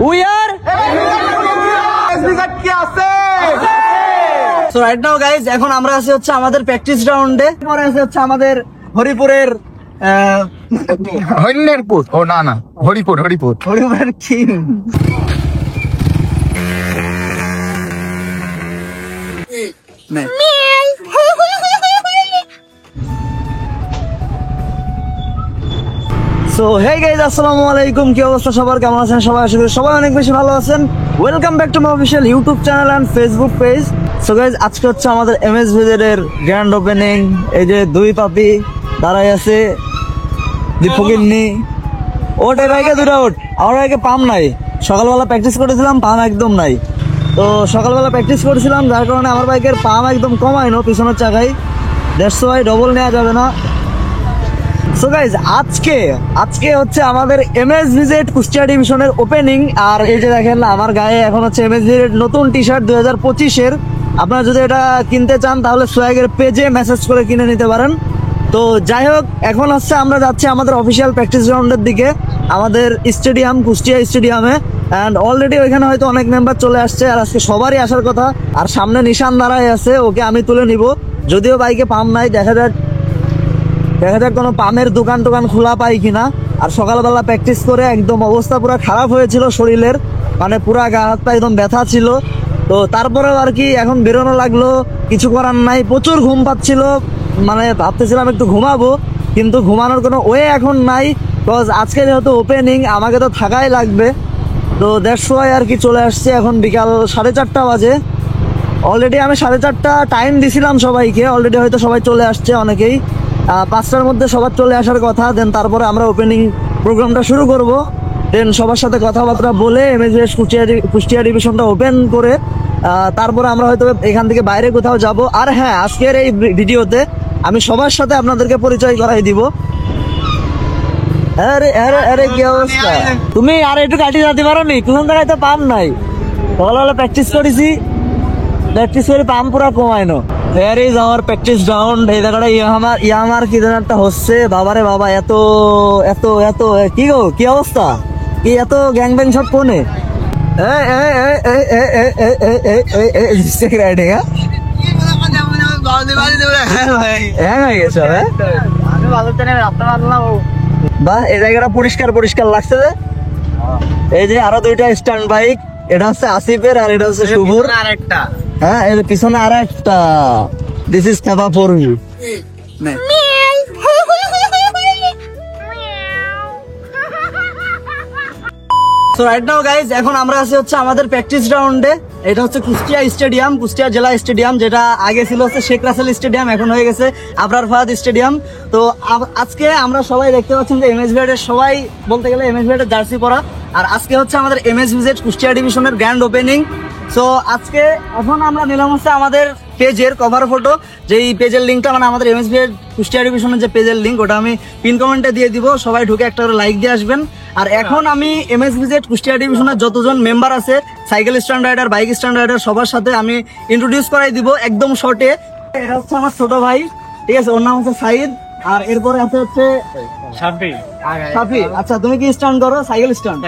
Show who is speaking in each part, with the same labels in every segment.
Speaker 1: We are So right now guys, এখন আমরা আছি হচ্ছে আমাদের প্র্যাকটিস রাউন্ডে। পরে আছে হচ্ছে আমাদের হরিপুরের
Speaker 2: হরিণেরপুর ও না হরিপুরের
Speaker 1: কিং। সো হে গাইজ, আসসালামু আলাইকুম। কি অবস্থা সবার, কেমন আছেন সবাই? আশা করি সবাই অনেক বেশি ভালো আছেন। Welcome back to my official YouTube channel and Facebook page. So guys, আজকে হচ্ছে আমাদের MSVZ এর গ্র্যান্ড ওপেনিং। এই যে দুই পাপি দাঁড়াই আছে, দীপকিন্নি। ওট এর আগে দুটা ওট, আমার আগে পাম নাই। সকালবেলা প্র্যাকটিস করেছিলাম, পাম একদম নাই। তো সকালবেলা প্র্যাকটিস করেছিলাম, যার কারণে আমার বাইকের পাম একদম কমাইনো পিছনের চাকায়। দ্যাটস ওয়াই ডবল নেওয়া যাবে না। সো গাইজ, আজকে হচ্ছে আমাদের MSVZ কুষ্টিয়া ডিভিশনের ওপেনিং। আর এই যে দেখেন আমার গায়ে এখন হচ্ছে MSVZ নতুন টি শার্ট 2025-এর। আপনারা যদি এটা কিনতে চান তাহলে সোয়াগের পেজে মেসেজ করে কিনে নিতে পারেন। তো যাই হোক, এখন হচ্ছে আমরা যাচ্ছি আমাদের অফিসিয়াল প্র্যাকটিস গ্রাউন্ডের দিকে, আমাদের স্টেডিয়াম, কুষ্টিয়া স্টেডিয়ামে। অ্যান্ড অলরেডি ওইখানে হয়তো অনেক মেম্বার চলে আসছে, আর আজকে সবারই আসার কথা। আর সামনে নিশান দাঁড়ায় আছে, ওকে আমি তুলে নিব। যদিও বাইকে পাম্প নাই, দেখা যাক কোনো পামের দোকান খোলা পাই কিনা। আর সকালবেলা প্র্যাকটিস করে একদম অবস্থা পুরো খারাপ হয়েছিল শরীরের, মানে পুরা গা হাত পা একদম ব্যথা ছিল। তো তারপরেও আর কি এখন বেরোনো লাগলো, কিছু করার নাই। প্রচুর ঘুম পাচ্ছিল, মানে ভাবতেছিলাম একটু ঘুমাবো, কিন্তু ঘুমানোর কোনো ওয়ে এখন নাই। বিকজ আজকে যেহেতু ওপেনিং, আমাকে তো থাকাই লাগবে। তো দ্যাটস ওয়াই আর কি চলে আসছে। এখন বিকাল 4:30 বাজে। অলরেডি আমি 4:30 টাইম দিছিলাম সবাইকে, অলরেডি হয়তো সবাই চলে আসছে অনেকেই। 5টার মধ্যে সবার চলে আসার কথা। দেন তারপরে আমরা ওপেনিং প্রোগ্রামটা শুরু করব। দেন সবার সাথে কথাবার্তা বলে MSVZ কুষ্টিয়া ডিভিশনটা ওপেন করে তারপরে আমরা হয়তো এখান থেকে বাইরে কোথাও যাব। আর হ্যাঁ, আজকের এই ভিডিওতে আমি সবার সাথে আপনাদেরকে পরিচয় করাই দিব। আরে কি অবস্থা? তুমি আর একটু কাটিয়ে যেতে পারো নি? কোন জায়গায় তো পাম নাই। সকালবেলা প্র্যাকটিস করে পাম পুরা কমাইনো। There is our practice ground. এই জায়গাটা ইয়ামার কি যেন একটা হচ্ছে। বাবারে বাবা, এত কি গো, কি অবস্থা? কি এত গ্যাং ব্যাং সব কোনে? বাহ, এই জায়গাটা পরিষ্কার লাগছে যে। এই যে আরো দুইটা স্ট্যান্ড বাইক, এটা হচ্ছে আসিফের আর এটা হচ্ছে শুভর। হ্যাঁ, এর পিছনে আর একটা। This is Kaaba for you. So right now guys, এখন আমরা আছি হচ্ছে আমাদের প্র্যাকটিস গ্রাউন্ডে। এটা হচ্ছে কুষ্টিয়া স্টেডিয়াম, কুষ্টিয়া জেলা স্টেডিয়াম, যেটা আগে ছিল হচ্ছে শেখ রাসেল স্টেডিয়াম, এখন হয়ে গেছে আবরার ফাহাদ স্টেডিয়াম। তো আজকে আমরা সবাই দেখতে পাচ্ছেন যে MSVZ এর সবাই বলতে গেলে MSVZ এর জার্সি পরা। আর আজকে হচ্ছে আমাদের MSVZ কুষ্টিয়া ডিভিশনের গ্র্যান্ড ওপেনিং। সো আজকে এখন আমরা নিলাম হচ্ছে আমাদের পেজের কভার ফটো। যেই পেজের লিঙ্কটা, মানে আমাদের MSVZ কুষ্টিয়া ডিভিশনের যে পেজের লিঙ্ক, ওটা আমি পিন কমেন্টে দিয়ে দিব। সবাই ঢুকে একটা করে লাইক দিয়ে আসবেন। আর এখন আমি MSVZ কুষ্টিয়া ডিভিশনের যতজন মেম্বার আছে, cycle stand rider, bike stand rider, সবার সাথে আমি ইন্ট্রোডিউস করাই দিব একদম শর্টে। এটা হচ্ছে আমার ছোট ভাই, ঠিক আছে, ওর নাম হচ্ছে সাইদ। আর এরপরে আছে হচ্ছে সাফি। আচ্ছা, তুমি কি স্ট্যান্ড করো? Cycle stand.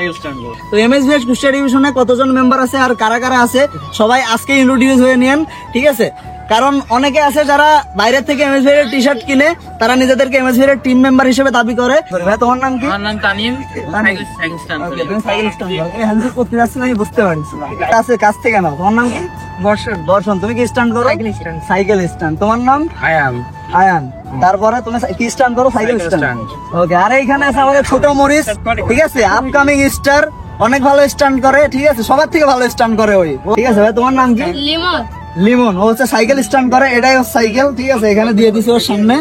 Speaker 1: তো MSVZ কুষ্টিয়া ডিভিশনে কতজন মেম্বার আছে আর কারা আছে সবাই আজকে ইন্ট্রোডিউস হয়ে নিয়েন, ঠিক আছে? কারণ অনেকে আছে যারা বাইরে থেকে MSVZ এর টি শার্ট কিনে, তারা নিজেদেরকে MSVZ এর টিম মেম্বার হিসেবে দাবি করে। ভাই, তোমার নাম কি?
Speaker 3: আমার নাম তানিম।
Speaker 1: করতে যাচ্ছি না, আমি বুঝতে পারছি। কাছ থেকে নাও। তোমার নাম কি? দর্শন। তুমি কি স্ট্যান্ড করো? Cycle stand. তোমার নাম? আয়ান। তারপরে তুমি কি স্ট্যান্ড করো? Cycle stand. ওকে। আর এইখানে আছে আমাদের ছোট মরিস, ঠিক আছে, আপকামিং স্টার, অনেক ভালো স্ট্যান্ড করে, ঠিক আছে, সবার থেকে ভালো স্ট্যান্ড করে ওই, ঠিক আছে। ভাই, তোমার নাম কি? লিমন। ও হচ্ছে সাইকেল স্ট্যান্ড করে, এটাই ওর সাইকেল, ঠিক আছে, এখানে দিয়ে দিছি ওর সামনে।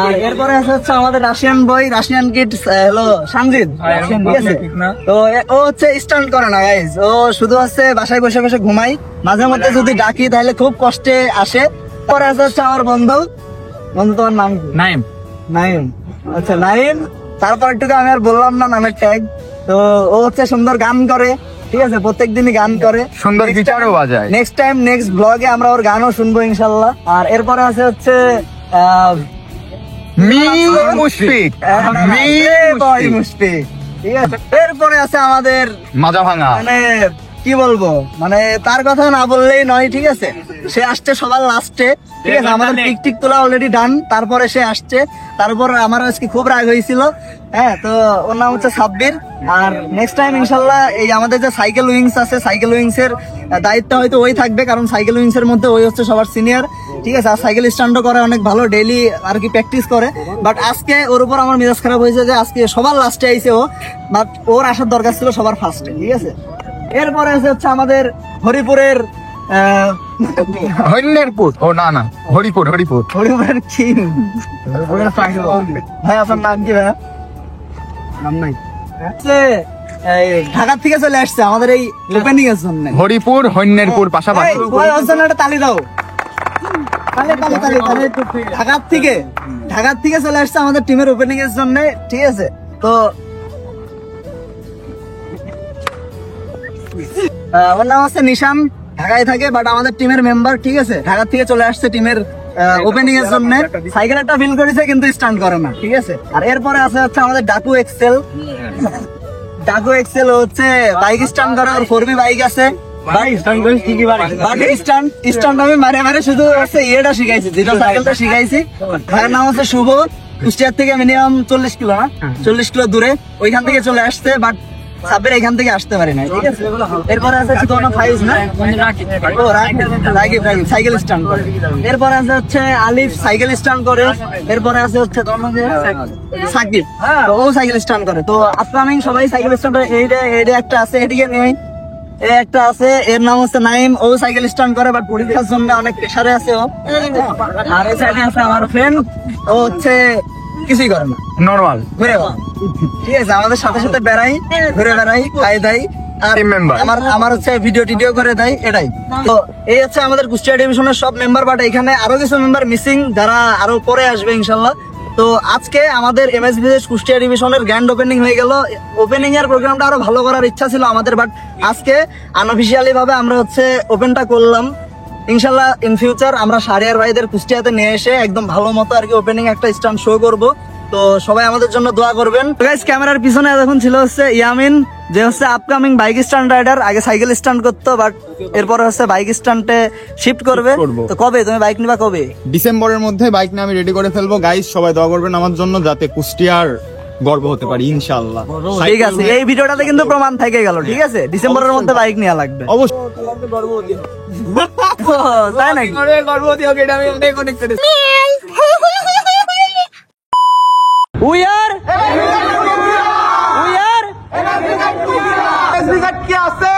Speaker 1: আর এরপরে হচ্ছে আমাদের রাশিয়ান বয়, রাশিয়ান কিড, হ্যালো সানজিদ, ঠিক আছে। তো ও হচ্ছে স্ট্যান্ড করে না গাইজ, ও শুধু হচ্ছে বাসায় বসে ঘুমাই। মাঝে মধ্যে যদি ডাকি তাহলে খুব কষ্টে আসে। পরে হচ্ছে আমার বন্ধু। তোমার নাম কি? নাইম। আচ্ছা, নাইম। তারপর একটু আমি আর বললাম না নামের ট্যাগ। তো ও হচ্ছে সুন্দর গান করে, ঠিক আছে, প্রত্যেক দিনই গান করে,
Speaker 2: সুন্দর গিটারও বাজায়।
Speaker 1: নেক্সট টাইম নেক্সট ব্লগে আমরা ওর গানও শুনবো ইনশাল্লাহ। আর এরপরে আছে হচ্ছে মুশফিক। ঠিক আছে। এরপরে আছে আমাদের
Speaker 2: মাজা ভাঙা।
Speaker 1: মানে কি বলবো, মানে তার কথা না বললেই নয়, ঠিক আছে। সে আসছে সবার লাস্টে, ঠিক আছে। আমাদের টিক তোলা অলরেডি ডান, তারপরে সে আসছে। তারপর আমার আজকে খুব রাগ হয়েছিল, হ্যাঁ। তো ওর নাম হচ্ছে সাব্বির। আর নেক্সট টাইম ইনশাল্লাহ এই আমাদের যে সাইকেল উইংস আছে, সাইকেল উইংস এর দায়িত্ব হয়তো ওই থাকবে, কারণ সাইকেল উইংস এর মধ্যে ওই হচ্ছে সবার সিনিয়র, ঠিক আছে। আর সাইকেল স্ট্যান্ডও করে অনেক ভালো, ডেইলি আর কি প্র্যাকটিস করে। বাট আজকে ওর উপর আমার মেজাজ খারাপ হয়েছে যে আজকে সবার লাস্টে আইছে ও, বাট ওর আসার দরকার ছিল সবার ফার্স্টে, ঠিক আছে। এরপরে আছে হচ্ছে আমাদের হরিপুরের
Speaker 2: হরিণেরপুর, ও না না, হরিপুর।
Speaker 1: হরিপুরের কিং ভাই। আপনার নাম কি ভাই? নাম নাই। ঢাকা থেকে চলে আসছে আমাদের এই ওপেনিং এর জন্য।
Speaker 2: হরিপুর হরিণেরপুর পাশাপাশি।
Speaker 1: একটা তালি দাও। ঢাকার থেকে চলে আসছে আমাদের টিমের ওপেনিং এর জন্য, ঠিক আছে। তো ওর নাম হচ্ছে নিশান, ঢাকায় থাকে, বাট আমাদের টিমের মেম্বার, ঠিক আছে। ঢাকা থেকে চলে আসছে টিমের ওপেনিং এর জন্য। সাইকেল একটা ফিল করেছে কিন্তু স্টান্ট করে না, ঠিক আছে। আর এরপরে আছে হচ্ছে আমাদের ডাকু এক্সেল। ডাকু এক্সেল হচ্ছে বাইক স্টান্ট করে, ওর 4B বাইক আছে। আমি মারে শুধু হচ্ছে ইয়েটা শিখাইছি, যেটা সাইকেলটা শিখাইছি। ভাইয়ের নাম হচ্ছে শুভ, কুষ্টিয়ার থেকে মিনিমাম 40 কিলো, না 40 কিলো দূরে ওইখান থেকে চলে আসছে, বাট সাব্বির এখান থেকে আসতে পারি না, ঠিক আছে। এরপরে আছে চিকনা ফাইজ, না ও রাকিব সাইকেল স্ট্যান্ড করে। এরপরে আছে হচ্ছে আলিফ, সাইকেল স্ট্যান্ড করে। এরপরে আছে হচ্ছে সাকিব, তো ও সাইকেল স্ট্যান্ড করে। তো আপকামিং সবাই সাইকেল স্ট্যান্ড করে। এইটা একটা আছে, এদিকে নেই। একটা আছে, এর নাম হচ্ছে নাইম, ও সাইকেল স্ট্যান্ড করে, বাট পরীক্ষার জন্য অনেক প্রেসারে আছে ও। আর এই সাইডে আছে আমার ফ্রেন্ড, ও হচ্ছে কিছুই করে না,
Speaker 2: নরমাল
Speaker 1: ঘুরে ঠিক আছে। আমাদের সাথে সাথে বেড়াই, ঘুরে বেড়াই, খাই দাই, আর আমার হচ্ছে ভিডিও টিডিও করে দেয়, এটাই। তো এই হচ্ছে আমাদের কুষ্টিয়া ডিভিশনের সব মেম্বার, বাট এখানে আরো কিছু মেম্বার মিসিং, যারা আরো পরে আসবে ইনশাল্লাহ। তো আজকে আমাদের এমএসভিএস কুষ্টিয়া ডিভিশনের গ্র্যান্ড ওপেনিং হয়ে গেল। ওপেনিং এর প্রোগ্রামটা আরো ভালো করার ইচ্ছা ছিল আমাদের, বাট আজকে আনঅফিসিয়ালি ভাবে আমরা হচ্ছে ওপেনটা করলাম। ইনশাল্লাহ ইন ফিউচার আমরা শাহরিয়ার ভাইদের কুষ্টিয়াতে নিয়ে এসে একদম ভালো মতো আর কি ওপেনিং একটা স্ট্যান্ড শো করব। তো সবাই আমাদের জন্য দোয়া করবেন। গাইস, ক্যামেরার পিছনে এখন ছিল হচ্ছে ইয়ামিন, যে হচ্ছে আপকামিং বাইক স্ট্যান্ড রাইডার। আগে সাইকেল স্ট্যান্ড করতো, বাট এরপর হচ্ছে বাইক স্ট্যান্ডে শিফট করবে। তো কবে তুমি বাইক নিবা, কবে?
Speaker 3: ডিসেম্বরের মধ্যে বাইক নিয়ে আমি রেডি করে ফেলবো। গাইস, সবাই দোয়া করবেন আমার জন্য, যাতে কুষ্টিয়ার গর্ব হতে পারি ইনশাআল্লাহ।
Speaker 1: ঠিক আছে, এই ভিডিওটাতে কিন্তু প্রমাণ থেকে গেল, ঠিক আছে। ডিসেম্বরের মধ্যে বাইক নেওয়া লাগবে
Speaker 3: অবশ্যই।
Speaker 1: তাই নাকি?
Speaker 3: গর্ভবতী হোক, এটা আমি অনেক করেছি।
Speaker 1: We are কি আছে